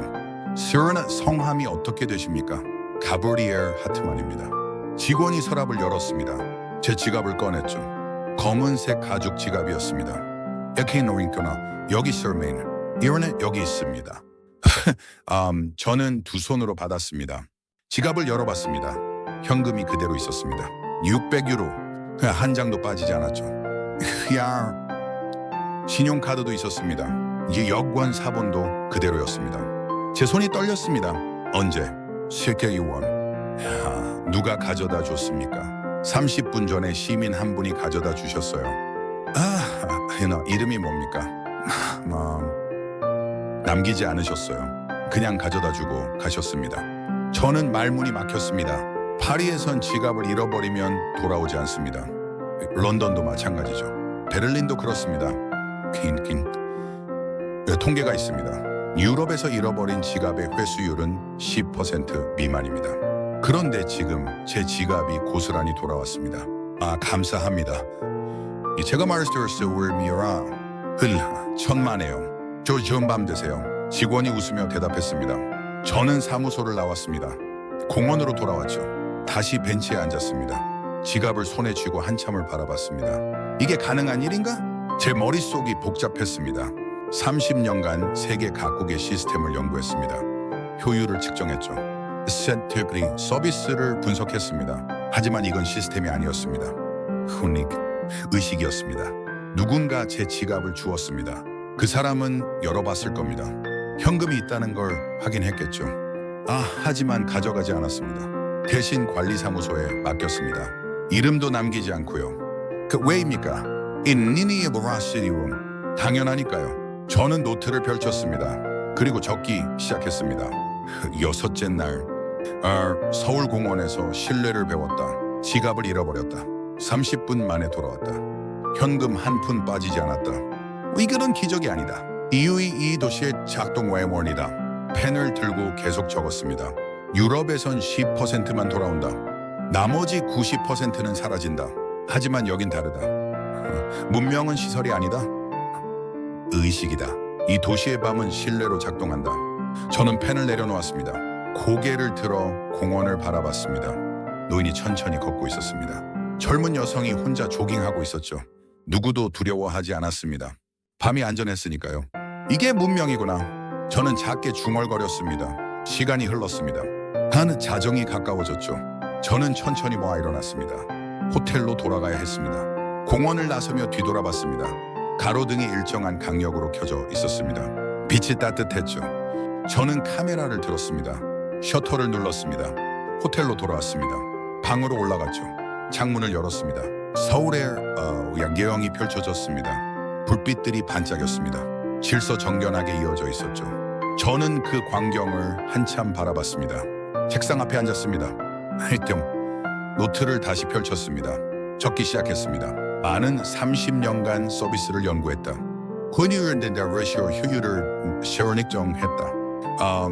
스르는 성함이 어떻게 되십니까? 가브리엘 하트만입니다. 직원이 서랍을 열었습니다. 제 지갑을 꺼냈죠. 검은색 가죽 지갑이었습니다. 여기 노인거나 여기 설메인 이런은 여기 있습니다. 저는 두 손으로 받았습니다. 지갑을 열어봤습니다. 현금이 그대로 있었습니다. 600유로. 한 장도 빠지지 않았죠. 신용카드도 있었습니다. 이제 여권 사본도 그대로였습니다. 제 손이 떨렸습니다. 언제? 실계유원. 누가 가져다 줬습니까? 30분 전에 시민 한 분이 가져다 주셨어요. 이름이 뭡니까? 남기지 않으셨어요. 그냥 가져다 주고 가셨습니다. 저는 말문이 막혔습니다. 파리에선 지갑을 잃어버리면 돌아오지 않습니다. 런던도 마찬가지죠. 베를린도 그렇습니다. 통계가 있습니다. 유럽에서 잃어버린 지갑의 회수율은 10% 미만입니다. 그런데 지금 제 지갑이 고스란히 돌아왔습니다. 감사합니다. 제가 말씀드렸어요. 천만에요. 좋은 밤 되세요. 직원이 웃으며 대답했습니다. 저는 사무소를 나왔습니다. 공원으로 돌아왔죠. 다시 벤치에 앉았습니다. 지갑을 손에 쥐고 한참을 바라봤습니다. 이게 가능한 일인가? 제 머릿속이 복잡했습니다. 30년간 세계 각국의 시스템을 연구했습니다. 효율을 측정했죠. 서비스를 분석했습니다. 하지만 이건 시스템이 아니었습니다. 의식이었습니다. 누군가 제 지갑을 주었습니다. 그 사람은 열어봤을 겁니다. 현금이 있다는 걸 확인했겠죠. 하지만 가져가지 않았습니다. 대신 관리사무소에 맡겼습니다. 이름도 남기지 않고요. 왜입니까? 인니니의 보라시리움. 당연하니까요. 저는 노트를 펼쳤습니다. 그리고 적기 시작했습니다. 6째 날 서울공원에서 실내를 배웠다. 지갑을 잃어버렸다. 30분 만에 돌아왔다. 현금 한 푼 빠지지 않았다. 이거는 기적이 아니다. 이유이 이 도시의 작동 외원이다. 펜을 들고 계속 적었습니다. 유럽에선 10%만 돌아온다. 나머지 90%는 사라진다. 하지만 여긴 다르다. 문명은 시설이 아니다. 의식이다. 이 도시의 밤은 실내로 작동한다. 저는 펜을 내려놓았습니다. 고개를 들어 공원을 바라봤습니다. 노인이 천천히 걷고 있었습니다. 젊은 여성이 혼자 조깅하고 있었죠. 누구도 두려워하지 않았습니다. 밤이 안전했으니까요. 이게 문명이구나. 저는 작게 중얼거렸습니다. 시간이 흘렀습니다. 한 자정이 가까워졌죠. 저는 천천히 모아 일어났습니다. 호텔로 돌아가야 했습니다. 공원을 나서며 뒤돌아봤습니다. 가로등이 일정한 강력으로 켜져 있었습니다. 빛이 따뜻했죠. 저는 카메라를 들었습니다. 셔터를 눌렀습니다. 호텔로 돌아왔습니다. 방으로 올라갔죠. 창문을 열었습니다. 서울의 야경이 펼쳐졌습니다. 불빛들이 반짝였습니다. 질서 정연하게 이어져 있었죠. 저는 그 광경을 한참 바라봤습니다. 책상 앞에 앉았습니다. 하여튼 노트를 다시 펼쳤습니다. 적기 시작했습니다. 나는 30년간 서비스를 연구했다. 권유율된 레시오 효율을 실현했다.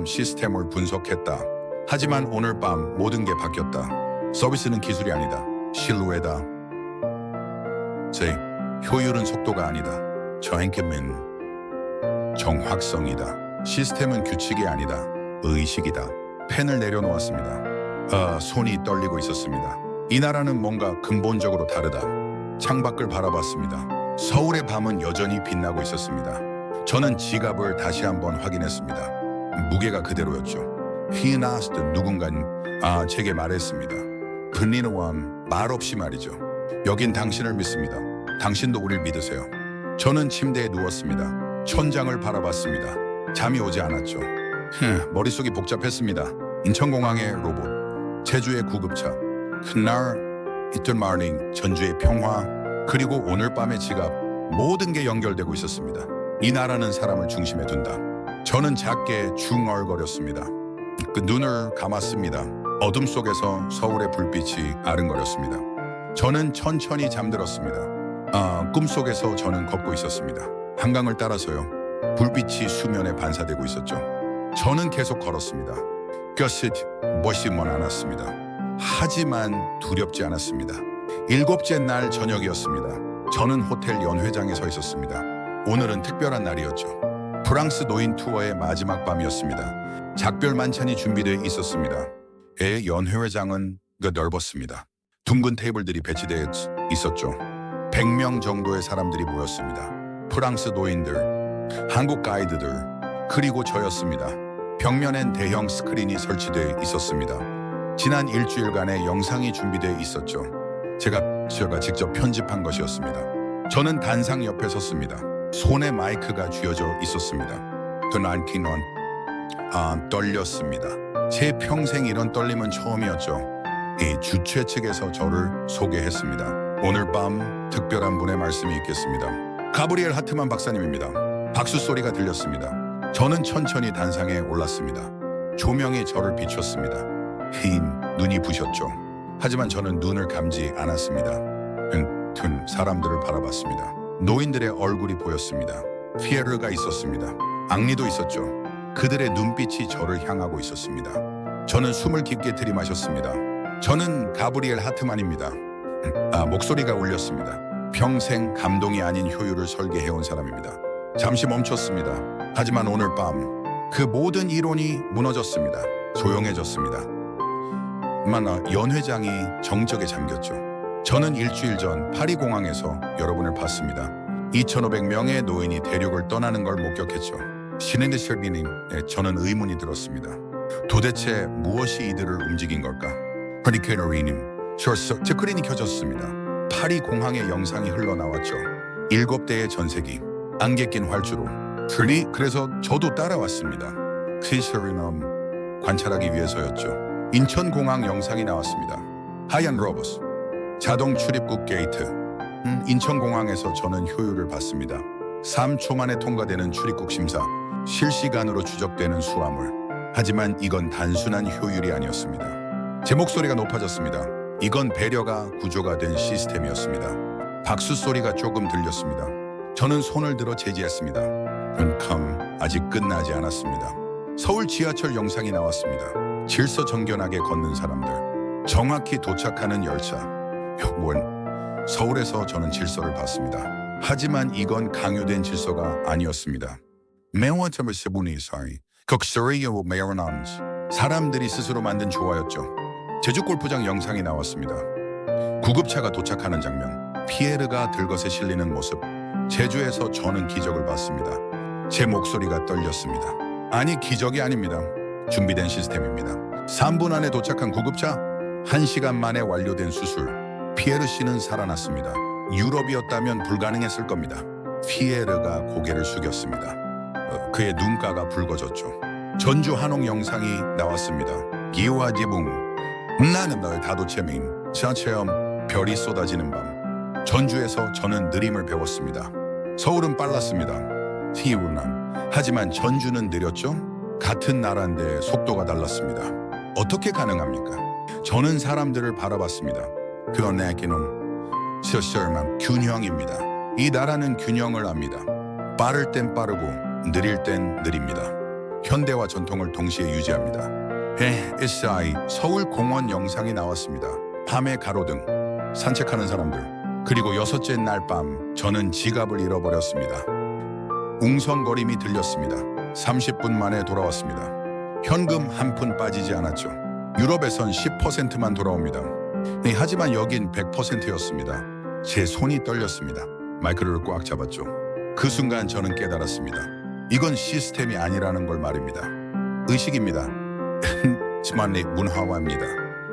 시스템을 분석했다. 하지만 오늘 밤 모든 게 바뀌었다. 서비스는 기술이 아니다. 신뢰다. 제 효율은 속도가 아니다. 저행감은 정확성이다. 시스템은 규칙이 아니다. 의식이다. 펜을 내려놓았습니다. 손이 떨리고 있었습니다. 이 나라는 뭔가 근본적으로 다르다. 창밖을 바라봤습니다. 서울의 밤은 여전히 빛나고 있었습니다. 저는 지갑을 다시 한번 확인했습니다. 무게가 그대로였죠. 희나스던 누군가는 제게 말했습니다. 근리노원 말없이 말이죠. 여긴 당신을 믿습니다. 당신도 우릴 믿으세요. 저는 침대에 누웠습니다. 천장을 바라봤습니다. 잠이 오지 않았죠. 머릿속이 복잡했습니다. 인천공항의 로봇, 제주의 구급차, 그날 이틀 마닝 전주의 평화, 그리고 오늘 밤의 지갑, 모든 게 연결되고 있었습니다. 이 나라는 사람을 중심에 둔다. 저는 작게 중얼거렸습니다. 그 눈을 감았습니다. 어둠 속에서 서울의 불빛이 아른거렸습니다. 저는 천천히 잠들었습니다. 꿈속에서 저는 걷고 있었습니다. 한강을 따라서요. 불빛이 수면에 반사되고 있었죠. 저는 계속 걸었습니다. 끝이 멋있만 않았습니다. 하지만 두렵지 않았습니다. 7째 날 저녁이었습니다. 저는 호텔 연회장에 서 있었습니다. 오늘은 특별한 날이었죠. 프랑스 노인 투어의 마지막 밤이었습니다. 작별 만찬이 준비되어 있었습니다. 연회장은 넓었습니다. 둥근 테이블들이 배치되어 있었죠. 100명 정도의 사람들이 모였습니다. 프랑스 노인들, 한국 가이드들, 그리고 저였습니다. 벽면엔 대형 스크린이 설치되어 있었습니다. 지난 일주일간의 영상이 준비되어 있었죠. 제가 직접 편집한 것이었습니다. 저는 단상 옆에 섰습니다. 손에 마이크가 쥐어져 있었습니다. 그날키는 떨렸습니다. 제 평생 이런 떨림은 처음이었죠. 이 주최 측에서 저를 소개했습니다. 오늘 밤 특별한 분의 말씀이 있겠습니다. 가브리엘 하트만 박사님입니다. 박수 소리가 들렸습니다. 저는 천천히 단상에 올랐습니다. 조명이 저를 비췄습니다. 흰 눈이 부셨죠. 하지만 저는 눈을 감지 않았습니다. 튼 사람들을 바라봤습니다. 노인들의 얼굴이 보였습니다. 피에르가 있었습니다. 앙리도 있었죠. 그들의 눈빛이 저를 향하고 있었습니다. 저는 숨을 깊게 들이마셨습니다. 저는 가브리엘 하트만입니다. 목소리가 울렸습니다. 평생 감동이 아닌 효율을 설계해온 사람입니다. 잠시 멈췄습니다. 하지만 오늘 밤 그 모든 이론이 무너졌습니다. 조용해졌습니다. 연회장이 정적에 잠겼죠. 저는 일주일 전 파리 공항에서 여러분을 봤습니다. 2,500명의 노인이 대륙을 떠나는 걸 목격했죠. 신인드 셜비님, 저는 의문이 들었습니다. 도대체 무엇이 이들을 움직인 걸까? 허리케너리님, 스크린이 켜졌습니다. 파리 공항의 영상이 흘러나왔죠. 7대의 전세기, 안개 낀 활주로. 그래서 저도 따라왔습니다. 크리스리넘 관찰하기 위해서였죠. 인천공항 영상이 나왔습니다. 하얀 로봇, 자동 출입국 게이트. 인천공항에서 저는 효율을 봤습니다. 3초 만에 통과되는 출입국 심사, 실시간으로 추적되는 수화물. 하지만 이건 단순한 효율이 아니었습니다. 제 목소리가 높아졌습니다. 이건 배려가 구조가 된 시스템이었습니다. 박수 소리가 조금 들렸습니다. 저는 손을 들어 제지했습니다. 아직 끝나지 않았습니다. 서울 지하철 영상이 나왔습니다. 질서 정연하게 걷는 사람들, 정확히 도착하는 열차. 서울에서 저는 질서를 봤습니다. 하지만 이건 강요된 질서가 아니었습니다. 사람들이 스스로 만든 조화였죠. 제주 골프장 영상이 나왔습니다. 구급차가 도착하는 장면, 피에르가 들것에 실리는 모습. 제주에서 저는 기적을 봤습니다. 제 목소리가 떨렸습니다. 아니, 기적이 아닙니다. 준비된 시스템입니다. 3분 안에 도착한 구급차, 1시간 만에 완료된 수술. 피에르 씨는 살아났습니다. 유럽이었다면 불가능했을 겁니다. 피에르가 고개를 숙였습니다. 그의 눈가가 붉어졌죠. 전주 한옥 영상이 나왔습니다. 기와 지붕, 나는 너의 다도체민, 저처럼 별이 쏟아지는 밤. 전주에서 저는 느림을 배웠습니다. 서울은 빨랐습니다. 이유는 하지만 전주는 느렸죠? 같은 나라인데 속도가 달랐습니다. 어떻게 가능합니까? 저는 사람들을 바라봤습니다. 그건 내게는 실실한 균형입니다. 이 나라는 균형을 압니다. 빠를 땐 빠르고 느릴 땐 느립니다. 현대와 전통을 동시에 유지합니다. SI 서울 공원 영상이 나왔습니다. 밤에 가로등, 산책하는 사람들, 그리고 여섯째 날 밤 저는 지갑을 잃어버렸습니다. 웅성거림이 들렸습니다. 30분 만에 돌아왔습니다. 현금 한 푼 빠지지 않았죠. 유럽에선 10%만 돌아옵니다. 하지만 여긴 100%였습니다. 제 손이 떨렸습니다. 마이크를 꽉 잡았죠. 그 순간 저는 깨달았습니다. 이건 시스템이 아니라는 걸 말입니다. 의식입니다. 지만의 문화화입니다.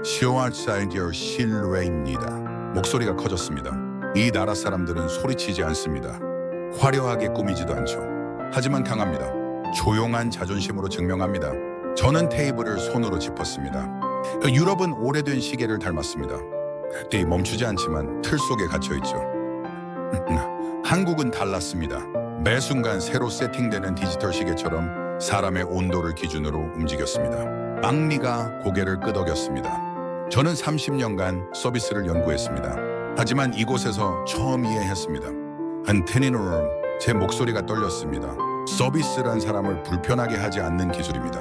시오아사이디어 신뢰입니다. 목소리가 커졌습니다. 이 나라 사람들은 소리치지 않습니다. 화려하게 꾸미지도 않죠. 하지만 강합니다. 조용한 자존심으로 증명합니다. 저는 테이블을 손으로 짚었습니다. 유럽은 오래된 시계를 닮았습니다. 때 멈추지 않지만 틀 속에 갇혀있죠. 한국은 달랐습니다. 매 순간 새로 세팅되는 디지털 시계처럼 사람의 온도를 기준으로 움직였습니다. 앙리가 고개를 끄덕였습니다. 저는 30년간 서비스를 연구했습니다. 하지만 이곳에서 처음 이해했습니다. 안테니노름 제 목소리가 떨렸습니다. 서비스란 사람을 불편하게 하지 않는 기술입니다.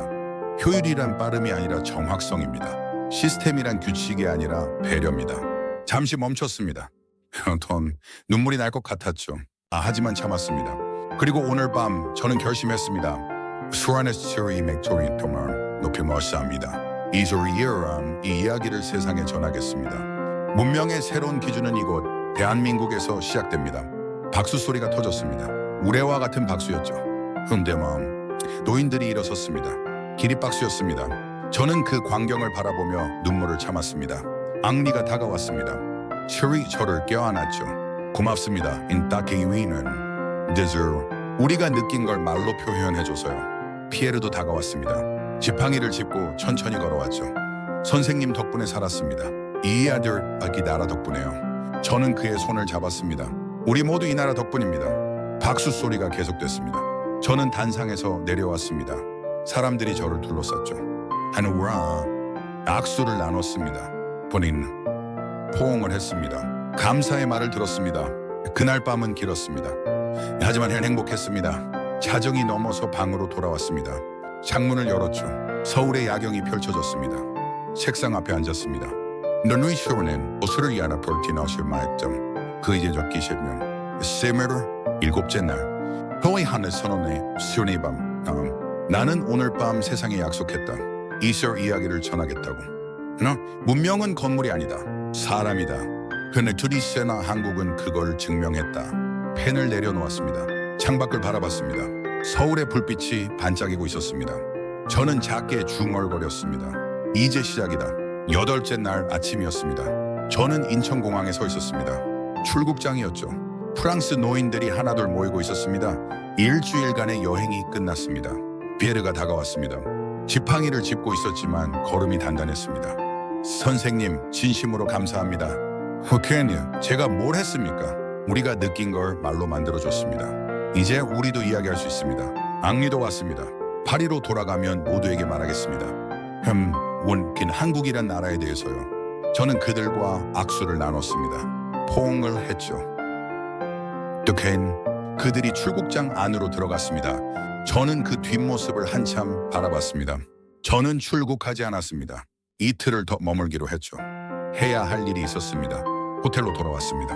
효율이란 빠름이 아니라 정확성입니다. 시스템이란 규칙이 아니라 배려입니다. 잠시 멈췄습니다. 돈 눈물이 날 것 같았죠. 하지만 참았습니다. 그리고 오늘 밤 저는 결심했습니다. 수완에스처리 맥토리 통을 높이 모셔합니다. 이 이야기를 세상에 전하겠습니다. 문명의 새로운 기준은 이곳 대한민국에서 시작됩니다. 박수 소리가 터졌습니다. 우레와 같은 박수였죠. 흔대마음 노인들이 일어섰습니다. 기립박수였습니다. 저는 그 광경을 바라보며 눈물을 참았습니다. 앙리가 다가왔습니다. 철이 저를 껴안았죠. 고맙습니다. 인따케이위는 데저 우리가 느낀 걸 말로 표현해줘서요. 피에르도 다가왔습니다. 지팡이를 짚고 천천히 걸어왔죠. 선생님 덕분에 살았습니다. 이 아들 아기 나라 덕분에요. 저는 그의 손을 잡았습니다. 우리 모두 이 나라 덕분입니다. 박수 소리가 계속됐습니다. 저는 단상에서 내려왔습니다. 사람들이 저를 둘러쌌죠. 하누라 악수를 나눴습니다. 본인 포옹을 했습니다. 감사의 말을 들었습니다. 그날 밤은 길었습니다. 하지만 행복했습니다. 자정이 넘어서 방으로 돌아왔습니다. 창문을 열었죠. 서울의 야경이 펼쳐졌습니다. 책상 앞에 앉았습니다. 너는 쇼는 옷을 야나 펼티나실 마했점. 그 이제 적기 싫으면 세메르 일곱째 날 거의 하늘 선언의 수련의 밤 나는 오늘 밤 세상에 약속했다. 이슬 이야기를 전하겠다고. 문명은 건물이 아니다. 사람이다. 근데 트리스나 한국은 그걸 증명했다. 펜을 내려놓았습니다. 창밖을 바라봤습니다. 서울의 불빛이 반짝이고 있었습니다. 저는 작게 중얼거렸습니다. 이제 시작이다. 8째 날 아침이었습니다. 저는 인천공항에 서 있었습니다. 출국장이었죠. 프랑스 노인들이 하나둘 모이고 있었습니다. 일주일간의 여행이 끝났습니다. 비에르가 다가왔습니다. 지팡이를 짚고 있었지만 걸음이 단단했습니다. 선생님, 진심으로 감사합니다. 오케이, 제가 뭘 했습니까? 우리가 느낀 걸 말로 만들어줬습니다. 이제 우리도 이야기할 수 있습니다. 앙리도 왔습니다. 파리로 돌아가면 모두에게 말하겠습니다. 원긴 한국이란 나라에 대해서요. 저는 그들과 악수를 나눴습니다. 포옹을 했죠. 또케인 그들이 출국장 안으로 들어갔습니다. 저는 그 뒷모습을 한참 바라봤습니다. 저는 출국하지 않았습니다. 이틀을 더 머물기로 했죠. 해야 할 일이 있었습니다. 호텔로 돌아왔습니다.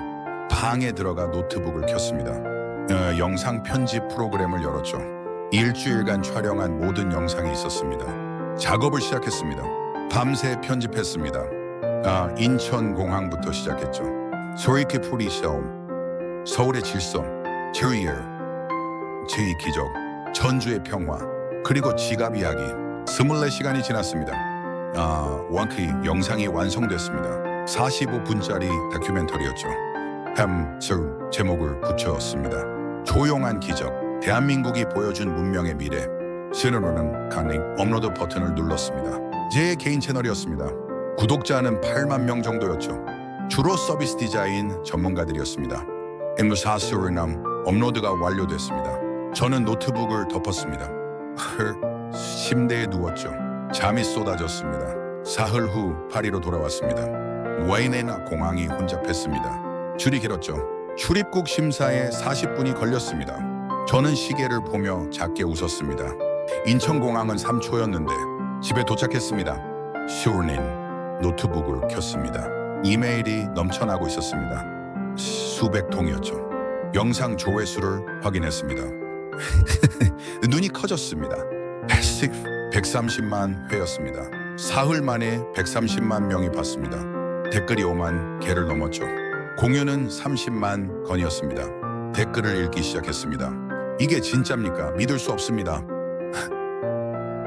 방에 들어가 노트북을 켰습니다. 영상 편집 프로그램을 열었죠. 일주일간 촬영한 모든 영상이 있었습니다. 작업을 시작했습니다. 밤새 편집했습니다. 인천공항부터 시작했죠. 소리케 프리싸움, 서울의 질서, 트리어, 제2 기적, 전주의 평화, 그리고 지갑 이야기. 24시간이 지났습니다. 원키 영상이 완성됐습니다. 45분짜리 다큐멘터리였죠. 제목을 붙였습니다. 조용한 기적, 대한민국이 보여준 문명의 미래. 신으로는 간이 업로드 버튼을 눌렀습니다. 제 개인 채널이었습니다. 구독자는 8만 명 정도였죠. 주로 서비스 디자인 전문가들이었습니다. 엠무사스르남 업로드가 완료됐습니다. 저는 노트북을 덮었습니다. 침대에 누웠죠. 잠이 쏟아졌습니다. 사흘 후 파리로 돌아왔습니다. 와이네나 공항이 혼잡했습니다. 줄이 길었죠. 출입국 심사에 40분이 걸렸습니다. 저는 시계를 보며 작게 웃었습니다. 인천공항은 3초였는데 집에 도착했습니다. 슈르닌 노트북을 켰습니다. 이메일이 넘쳐나고 있었습니다. 수백 통이었죠. 영상 조회수를 확인했습니다. 눈이 커졌습니다. 130만 회였습니다. 사흘 만에 130만 명이 봤습니다. 댓글이 5만 개를 넘었죠. 공유는 30만 건이었습니다. 댓글을 읽기 시작했습니다. 이게 진짜입니까? 믿을 수 없습니다.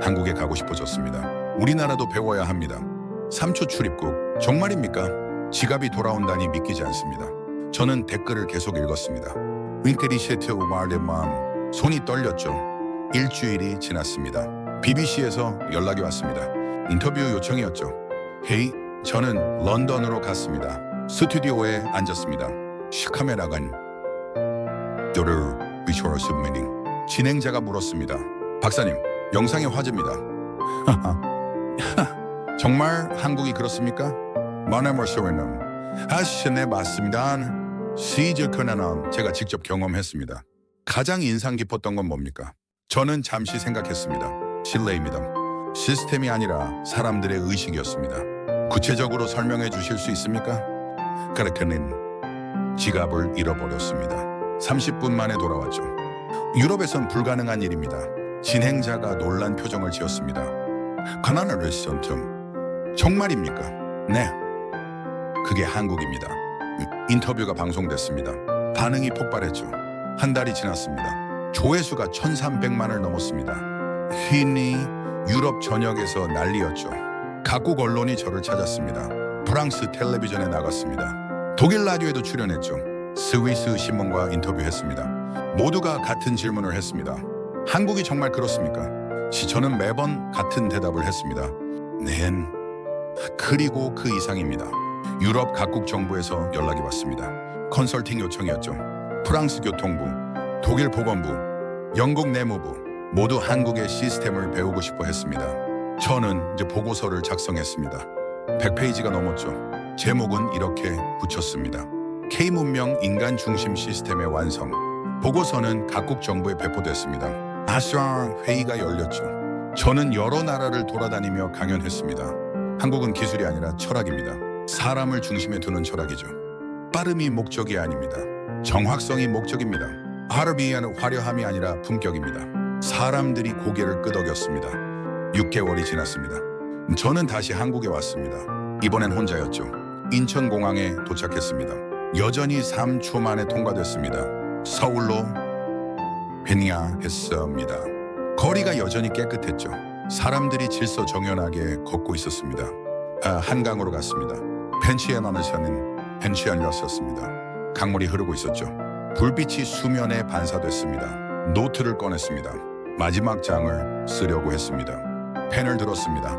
한국에 가고 싶어졌습니다. 우리나라도 배워야 합니다. 3초 출입국 정말입니까? 지갑이 돌아온다니 믿기지 않습니다. 저는 댓글을 계속 읽었습니다. 윙크리셰트 마르맘 손이 떨렸죠. 일주일이 지났습니다. BBC에서 연락이 왔습니다. 인터뷰 요청이었죠. 헤이, 저는 런던으로 갔습니다. 스튜디오에 앉았습니다. 카메라간 저를 비추어 submitting. 진행자가 물었습니다. 박사님, 영상이 화제입니다. 정말 한국이 그렇습니까? 마네머쇼에는 네 맞습니다. 시즈 커나는 제가 직접 경험했습니다. 가장 인상 깊었던 건 뭡니까? 저는 잠시 생각했습니다. 실례입니다. 시스템이 아니라 사람들의 의식이었습니다. 구체적으로 설명해 주실 수 있습니까? 그렇게는 지갑을 잃어버렸습니다. 30분 만에 돌아왔죠. 유럽에선 불가능한 일입니다. 진행자가 놀란 표정을 지었습니다. 가난한 레스턴트 정말입니까? 네. 그게 한국입니다. 인터뷰가 방송됐습니다. 반응이 폭발했죠. 한 달이 지났습니다. 조회수가 1,300만을 넘었습니다. 휘니 유럽 전역에서 난리였죠. 각국 언론이 저를 찾았습니다. 프랑스 텔레비전에 나갔습니다. 독일 라디오에도 출연했죠. 스위스 신문과 인터뷰했습니다. 모두가 같은 질문을 했습니다. 한국이 정말 그렇습니까? 저는 매번 같은 대답을 했습니다. 네. 그리고 그 이상입니다. 유럽 각국 정부에서 연락이 왔습니다. 컨설팅 요청이었죠. 프랑스 교통부, 독일 보건부, 영국 내무부 모두 한국의 시스템을 배우고 싶어 했습니다. 저는 이제 보고서를 작성했습니다. 100페이지가 넘었죠. 제목은 이렇게 붙였습니다. K문명 인간 중심 시스템의 완성. 보고서는 각국 정부에 배포됐습니다. 아시아 회의가 열렸죠. 저는 여러 나라를 돌아다니며 강연했습니다. 한국은 기술이 아니라 철학입니다. 사람을 중심에 두는 철학이죠. 빠름이 목적이 아닙니다. 정확성이 목적입니다. 아르비아는 화려함이 아니라 품격입니다. 사람들이 고개를 끄덕였습니다. 6개월이 지났습니다. 저는 다시 한국에 왔습니다. 이번엔 혼자였죠. 인천공항에 도착했습니다. 여전히 3초 만에 통과됐습니다. 서울로 회니아했습니다. 거리가 여전히 깨끗했죠. 사람들이 질서정연하게 걷고 있었습니다. 한강으로 갔습니다. 펜시언안에서는 펜시언이었습니다. 강물이 흐르고 있었죠. 불빛이 수면에 반사됐습니다. 노트를 꺼냈습니다. 마지막 장을 쓰려고 했습니다. 펜을 들었습니다.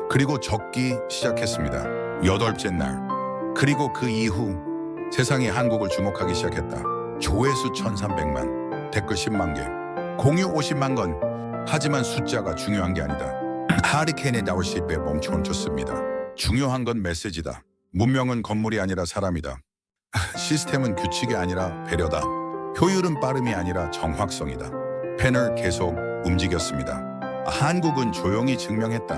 그리고 적기 시작했습니다. 8째 날. 그리고 그 이후 세상이 한국을 주목하기 시작했다. 조회수 1,300만, 댓글 10만 개, 공유 50만 건. 하지만 숫자가 중요한 게 아니다. 하리케인의 나올 시대에 멈춰졌습니다. 중요한 건 메시지다. 문명은 건물이 아니라 사람이다. 시스템은 규칙이 아니라 배려다. 효율은 빠름이 아니라 정확성이다. 펜을 계속 움직였습니다. 한국은 조용히 증명했다.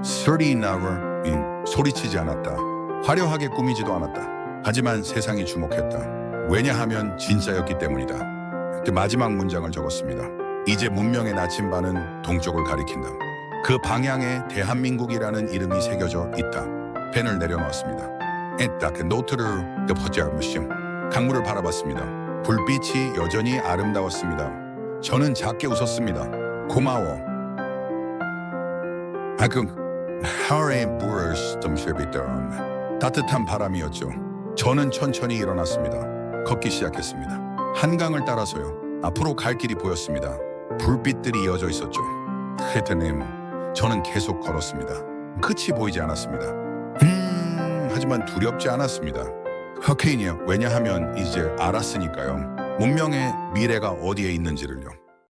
39hour 소리치지 않았다. 화려하게 꾸미지도 않았다. 하지만 세상이 주목했다. 왜냐하면 진짜였기 때문이다. 그 마지막 문장을 적었습니다. 이제 문명의 나침반은 동쪽을 가리킨다. 그 방향에 대한민국이라는 이름이 새겨져 있다. 펜을 내려놓았습니다. 딱 노트를 덮어지무심 강물을 바라봤습니다. 불빛이 여전히 아름다웠습니다. 저는 작게 웃었습니다. 고마워. 하루의 물을 좀 쉐비던 따뜻한 바람이었죠. 저는 천천히 일어났습니다. 걷기 시작했습니다. 한강을 따라서요. 앞으로 갈 길이 보였습니다. 불빛들이 이어져 있었죠. 헤드님, 저는 계속 걸었습니다. 끝이 보이지 않았습니다. 하지만 두렵지 않았습니다. 허케인이요. 왜냐하면 이제 알았으니까요. 문명의 미래가 어디에 있는지를요.